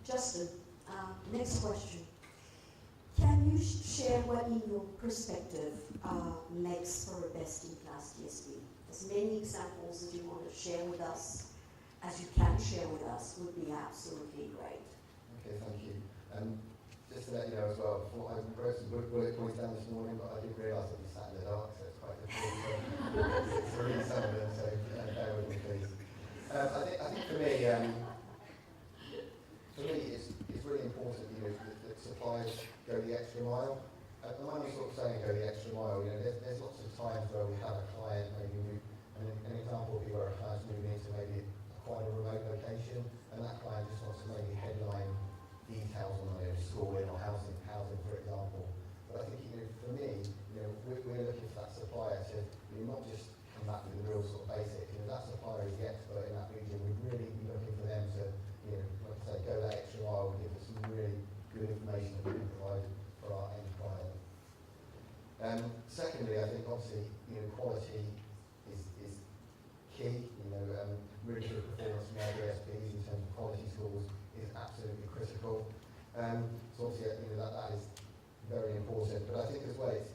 Justin, next question. Can you share what, in your perspective, makes for a best-in-class DSP? As many examples that you want to share with us as you can share with us would be absolutely great. Okay, thank you. Just to let you know as well, before I wrote some bullet points down this morning, but I didn't realise I'd be sat in the dark, so it's quite difficult to read some of them, so bear with me please. I think for me it's really important, that suppliers go the extra mile. And when I'm sort of saying go the extra mile, there's lots of times where we have a client maybe move, an example would be where a client's moving into maybe quite a remote location, and that client just wants to maybe headline details on schooling or housing, for example. But I think, for me, we're looking for that supplier to not just come back with the real sort of basic. That supplier is the expert in that region. We'd really be looking for them to, like I say, go that extra mile and give us some really good information that we can provide for our end client. Secondly, I think obviously, quality is key. Really good performance from our DSPs in terms of quality scores is absolutely critical. So obviously, that is very important. But I think as well, it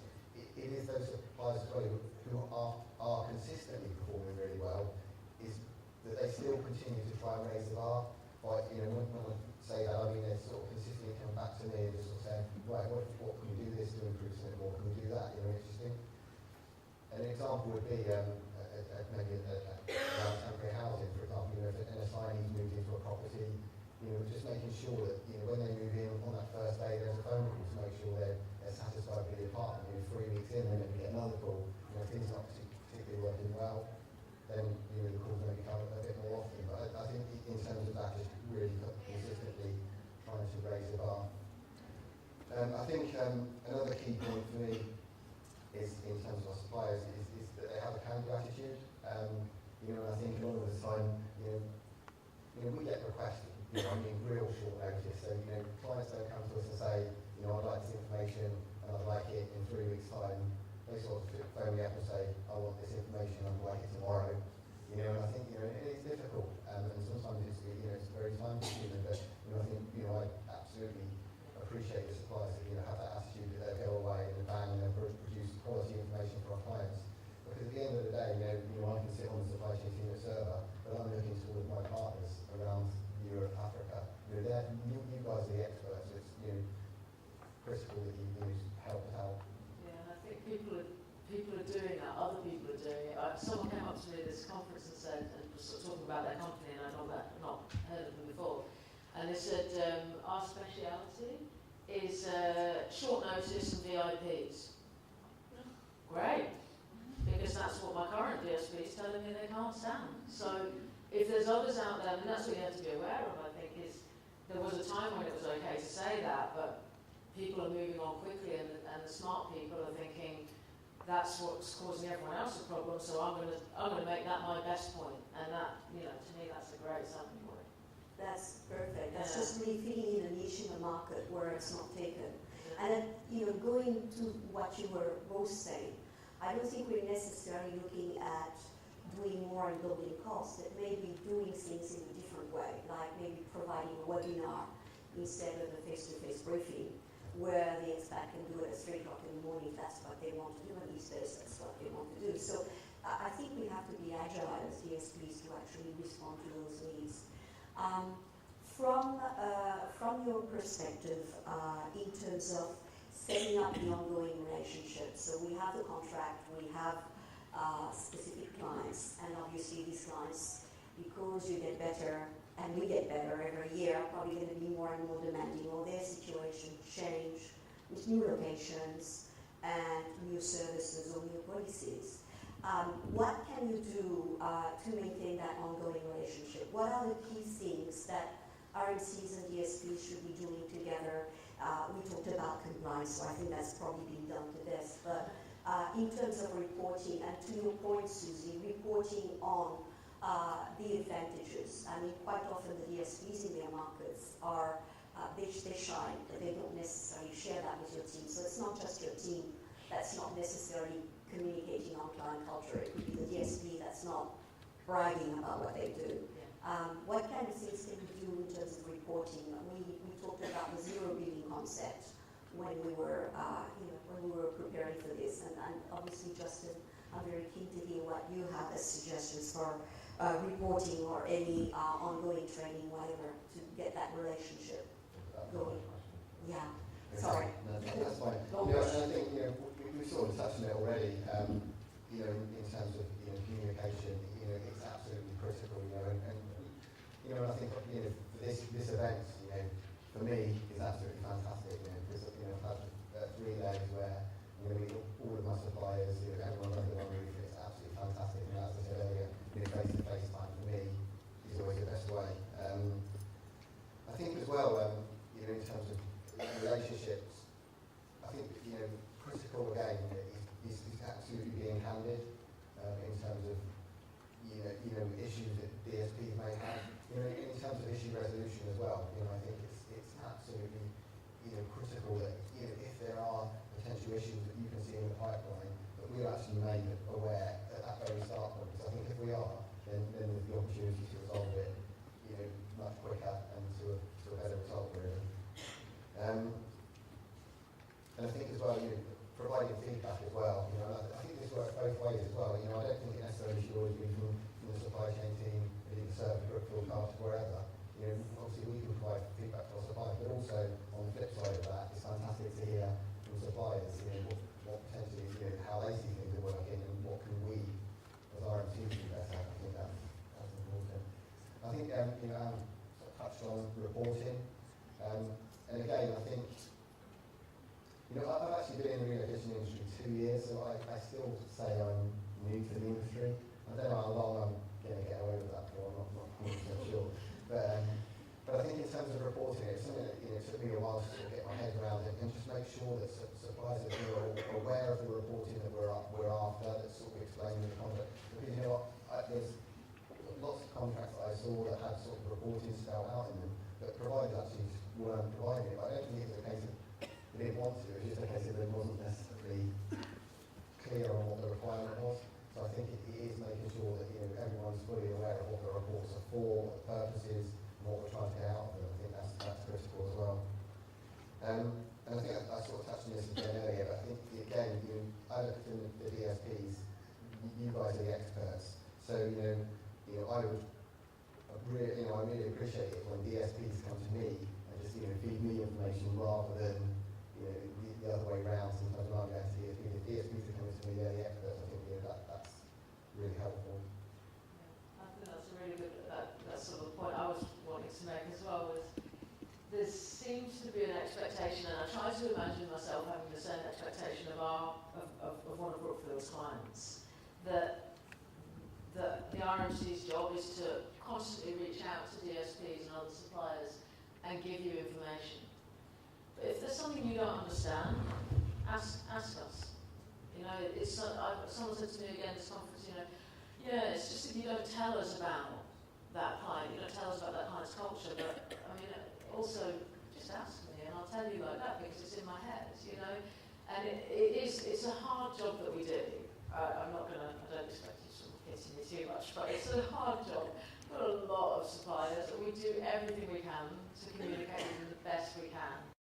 is those suppliers as well who are consistently performing really well, is that they still continue to try and raise the bar. But when I say that, I mean they're sort of consistently coming back to me and just sort of saying, right, what can we do this to improve something more? Can we do that? Interesting. An example would be maybe around temporary housing, for example. If an assignee's moved into a property, just making sure that when they move in on that first day, there's a phone call to make sure they're satisfied with the apartment. 3 weeks in, then maybe get another call. If things are not particularly working well, then the calls maybe come a bit more often. But I think in terms of that, just really consistently trying to raise the bar. I think another key point for me is in terms of our suppliers is that they have a can-do attitude. I think a lot of the time, we get requests, real short notice. So, clients don't come to us and say, I'd like this information and I'd like it in 3 weeks' time. They sort of phone me up and say, I want this information, I'd like it tomorrow. And I think, it is difficult, and sometimes it's very time-consuming. But I think, I absolutely appreciate the suppliers that have that attitude that they'll go away and bang and produce quality information for our clients. Because at the end of the day, I can sit on the supply chain team at SIRVA, but I'm looking towards my partners around Europe, Africa. You guys are the experts. It's critical that you help us out. Yeah, and I think people are doing that. Other people are doing it. Someone came up to me at this conference and said, and was sort of talking about their company, and I'd not heard of them before. And they said, our speciality is short notice and VIPs. Great, because that's what my current DSP is telling me they can't stand. So if there's others out there, and that's what you have to be aware of, I think, is there was a time when it was okay to say that, but people are moving on quickly, and the smart people are thinking, that's what's causing everyone else a problem, so I'm going to make that my best point. And that, to me, that's a great selling point. That's perfect. That's just really filling in a niche in the market where it's not taken. And going to what you were both saying, I don't think we're necessarily looking at doing more and building costs. It may be doing things in a different way, like maybe providing a webinar instead of a face-to-face briefing, where the expat can do it at 3 o'clock in the morning if that's what they want to do, and these days that's what they want to do. So I think we have to be agile as DSPs to actually respond to those needs. From your perspective, in terms of setting up the ongoing relationship, so we have the contract, we have specific clients, and obviously these clients, because you get better and we get better every year, are probably going to be more and more demanding, or their situation change with new locations and new services or new policies. What can you do to maintain that ongoing relationship? What are the key things that RMCs and DSPs should be doing together? We talked about compliance, so I think that's probably been done to this. But in terms of reporting, and to your point, Susie, reporting on the advantages. I mean, quite often the DSPs in their markets are, they shine, but they don't necessarily share that with your team. So it's not just your team that's not necessarily communicating on client culture. It could be the DSP that's not bragging about what they do. What kind of things can you do in terms of reporting concept when we were, when we were preparing for this. And obviously, Justin, I'm very keen to hear what you have as suggestions for reporting or any ongoing training, whatever, to get that relationship going. Yeah. Sorry. No, that's fine. And I think we sort of touched on it already. In terms of communication, it's absolutely critical. And I think for this event, for me, is absolutely fantastic. Because I've had 3 days where I'm going to meet all of my suppliers. Everyone under one roof. It's absolutely fantastic. And as I said earlier, face-to-face time for me is always the best way. I think as well, in terms of relationships, I think critical again is absolutely being candid in terms of issues that DSPs may have. In terms of issue resolution as well. I think it's absolutely critical that if there are potential issues that you can see in the pipeline, that we are actually made aware at that very start point. Because I think if we are, then there's the opportunity to resolve it much quicker and to a better result really. And I think as well, providing feedback as well. I think this works both ways as well. I don't think it necessarily should always be from the supply chain team, within the SIRVA, Brookfield, wherever. Obviously we can provide feedback to our suppliers, but also on the flip side of that, it's fantastic to hear from suppliers, what potentially, how they see things are working and what can we, as RMT, do better. I think that's important. I think, Anne sort of touched on reporting. And again, I think, I've actually been in the relocation industry 2 years, so I still say I'm new to the industry. I don't know how long I'm going to get away with that for, I'm not 100% sure. But I think in terms of reporting, it's something that took me a while to sort of get my head around it and just make sure that suppliers are aware of the reporting that we're after, that's sort of explained in the contract. Because there's lots of contracts that I saw that had sort of reporting spelled out in them, but providers actually just weren't providing it. But I don't think it was a case of they didn't want to, it was just a case of it wasn't necessarily clear on what the requirement was. So I think it is making sure that everyone's fully aware of what the reports are for, what the purposes, and what we're trying to get out of them. I think that's critical as well. And I think I sort of touched on this again earlier, but I think again, I look at the DSPs, you guys are the experts. So I really appreciate it when DSPs come to me and just feed me information rather than the other way around. Sometimes when I'm going to DSPs, if DSPs are coming to me, they're the experts. I think that's really helpful. Yeah, I think that's a really good, that's sort of the point I was wanting to make as well, was there seems to be an expectation, and I try to imagine myself having the same expectation of one of Brookfield's clients, that the RMC's job is to constantly reach out to DSPs and other suppliers and give you information. But if there's something you don't understand, ask us. Someone said to me again at this conference, it's just that you don't tell us about that client, you don't tell us about that client's culture, but also just ask me and I'll tell you like that because it's in my head, And it's a hard job that we do. I don't expect you to sort of hitting me too much, but it's a hard job. We've got a lot of suppliers and we do everything we can to communicate with them the best we can.